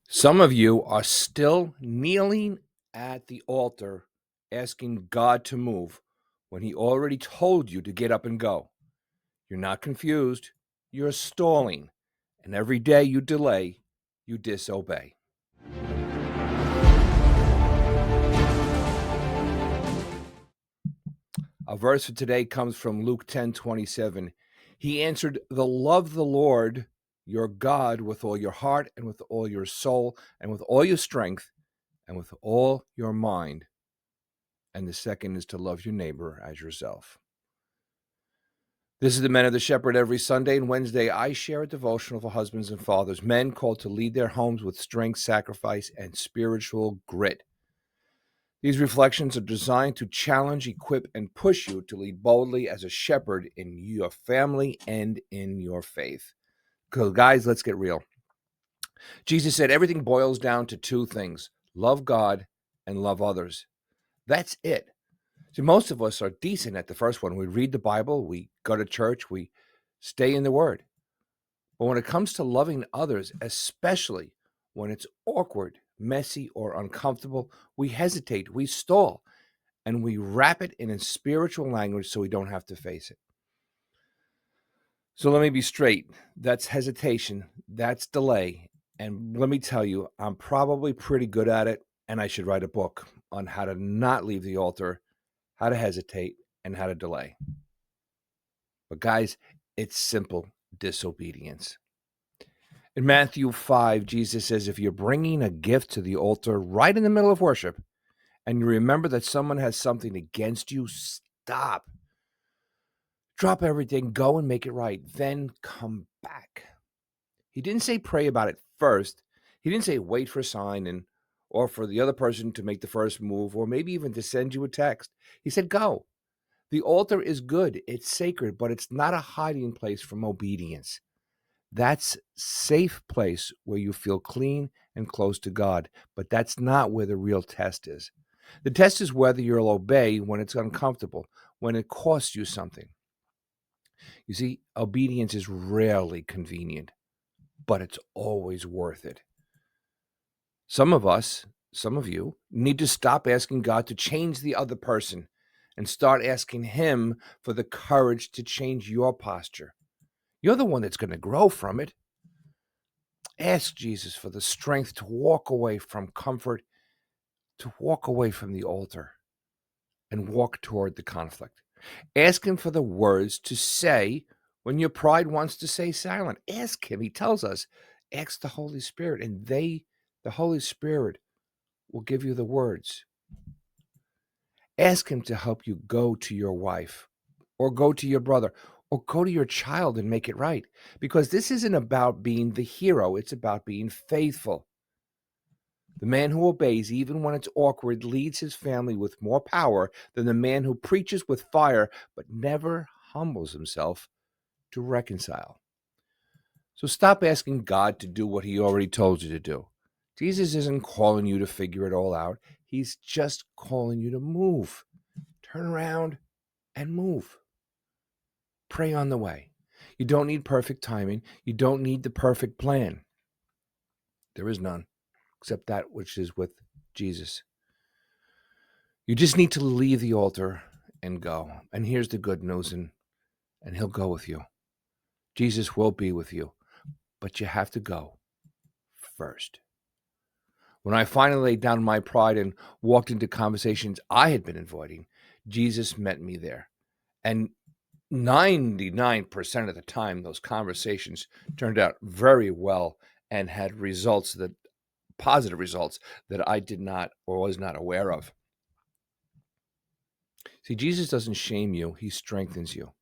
Some of you are still kneeling at the altar asking God to move when He already told you to get up and go. You're not confused, you're stalling, and every day you delay, you disobey. Our verse for today comes from Luke 10:27. He answered, love the Lord your God with all your heart and with all your soul and with all your strength and with all your mind. And the second is to love your neighbor as yourself. This is the Men of the Shepherd. Every Sunday and Wednesday, I share a devotional for husbands and fathers, men called to lead their homes with strength, sacrifice, and spiritual grit. These reflections are designed to challenge, equip, and push you to lead boldly as a shepherd in your family and in your faith. Because, guys, let's get real. Jesus said everything boils down to two things: love God and love others. That's it. See, most of us are decent at the first one. We read the Bible, we go to church, we stay in the Word. But when it comes to loving others, especially when it's awkward, messy, or uncomfortable, we hesitate, we stall, and we wrap it in a spiritual language so we don't have to face it. So let me be straight. That's hesitation, that's delay. And let me tell you, I'm probably pretty good at it, and I should write a book on how to not leave the altar, how to hesitate, and how to delay. But guys, it's simple disobedience. In Matthew 5, Jesus says, if you're bringing a gift to the altar right in the middle of worship, and you remember that someone has something against you, stop. Drop everything, go and make it right, then come back. He didn't say pray about it first. He didn't say wait for a sign or for the other person to make the first move, or maybe even to send you a text. He said go. The altar is good, it's sacred, but it's not a hiding place from obedience. That's a safe place where you feel clean and close to God, but that's not where the real test is. The test is whether you'll obey when it's uncomfortable, when it costs you something. You see, obedience is rarely convenient, but it's always worth it. Some of you, need to stop asking God to change the other person and start asking Him for the courage to change your posture. You're the one that's going to grow from it. Ask Jesus for the strength to walk away from comfort, to walk away from the altar, and walk toward the conflict. Ask Him for the words to say when your pride wants to stay silent. Ask Him. He tells us, ask the Holy Spirit, and the Holy Spirit will give you the words. Ask Him to help you go to your wife or go to your brother or go to your child and make it right. Because this isn't about being the hero. It's about being faithful. The man who obeys, even when it's awkward, leads his family with more power than the man who preaches with fire but never humbles himself to reconcile. So stop asking God to do what He already told you to do. Jesus isn't calling you to figure it all out. He's just calling you to move. Turn around and move. Pray on the way. You don't need perfect timing. You don't need the perfect plan. There is none, except that which is with Jesus. You just need to leave the altar and go. And here's the good news, and He'll go with you. Jesus will be with you, but you have to go first. When I finally laid down my pride and walked into conversations I had been avoiding, Jesus met me there. And 99% of the time, those conversations turned out very well and had positive results that I did not or was not aware of. See, Jesus doesn't shame you, He strengthens you.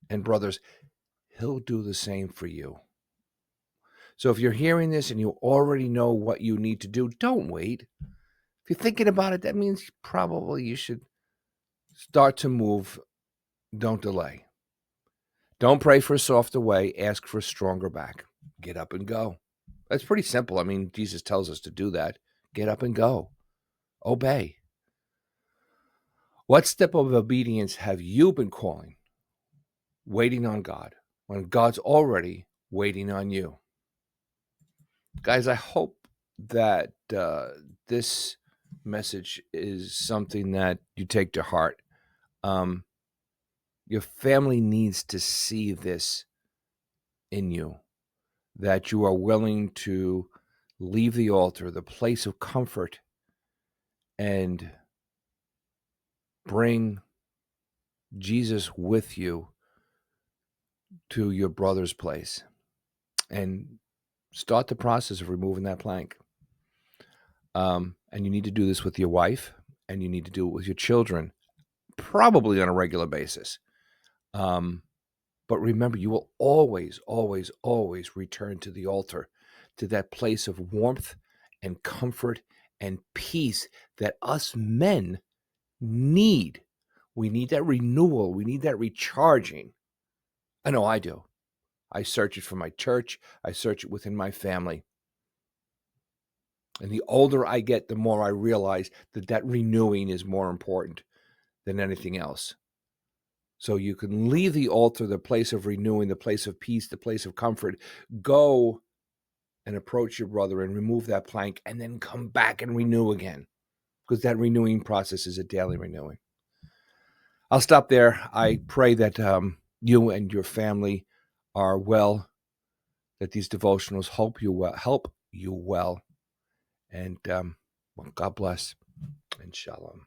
And brothers, He'll do the same for you. So if you're hearing this and you already know what you need to do, don't wait. If you're thinking about it, that means probably you should start to move. Don't delay. Don't pray for a softer way. Ask for a stronger back. Get up and go. That's pretty simple. I mean, Jesus tells us to do that. Get up and go. Obey. What step of obedience have you been calling? Waiting on God when God's already waiting on you. Guys, I hope that this message is something that you take to heart. Um, your family needs to see this in you, that you are willing to leave the altar, the place of comfort, and bring Jesus with you to your brother's place and start the process of removing that plank. And you need to do this with your wife, and you need to do it with your children, probably on a regular basis. But remember, you will always, always, always return to the altar, to that place of warmth and comfort and peace that us men need. We need that renewal. We need that recharging. I know I do. I search it for my church. I search it within my family. And the older I get, the more I realize that renewing is more important than anything else. So you can leave the altar, the place of renewing, the place of peace, the place of comfort. Go and approach your brother and remove that plank, and then come back and renew again, because that renewing process is a daily renewing. I'll stop there. I pray that you and your family are well, that these devotionals help you well, and well, God bless, and shalom.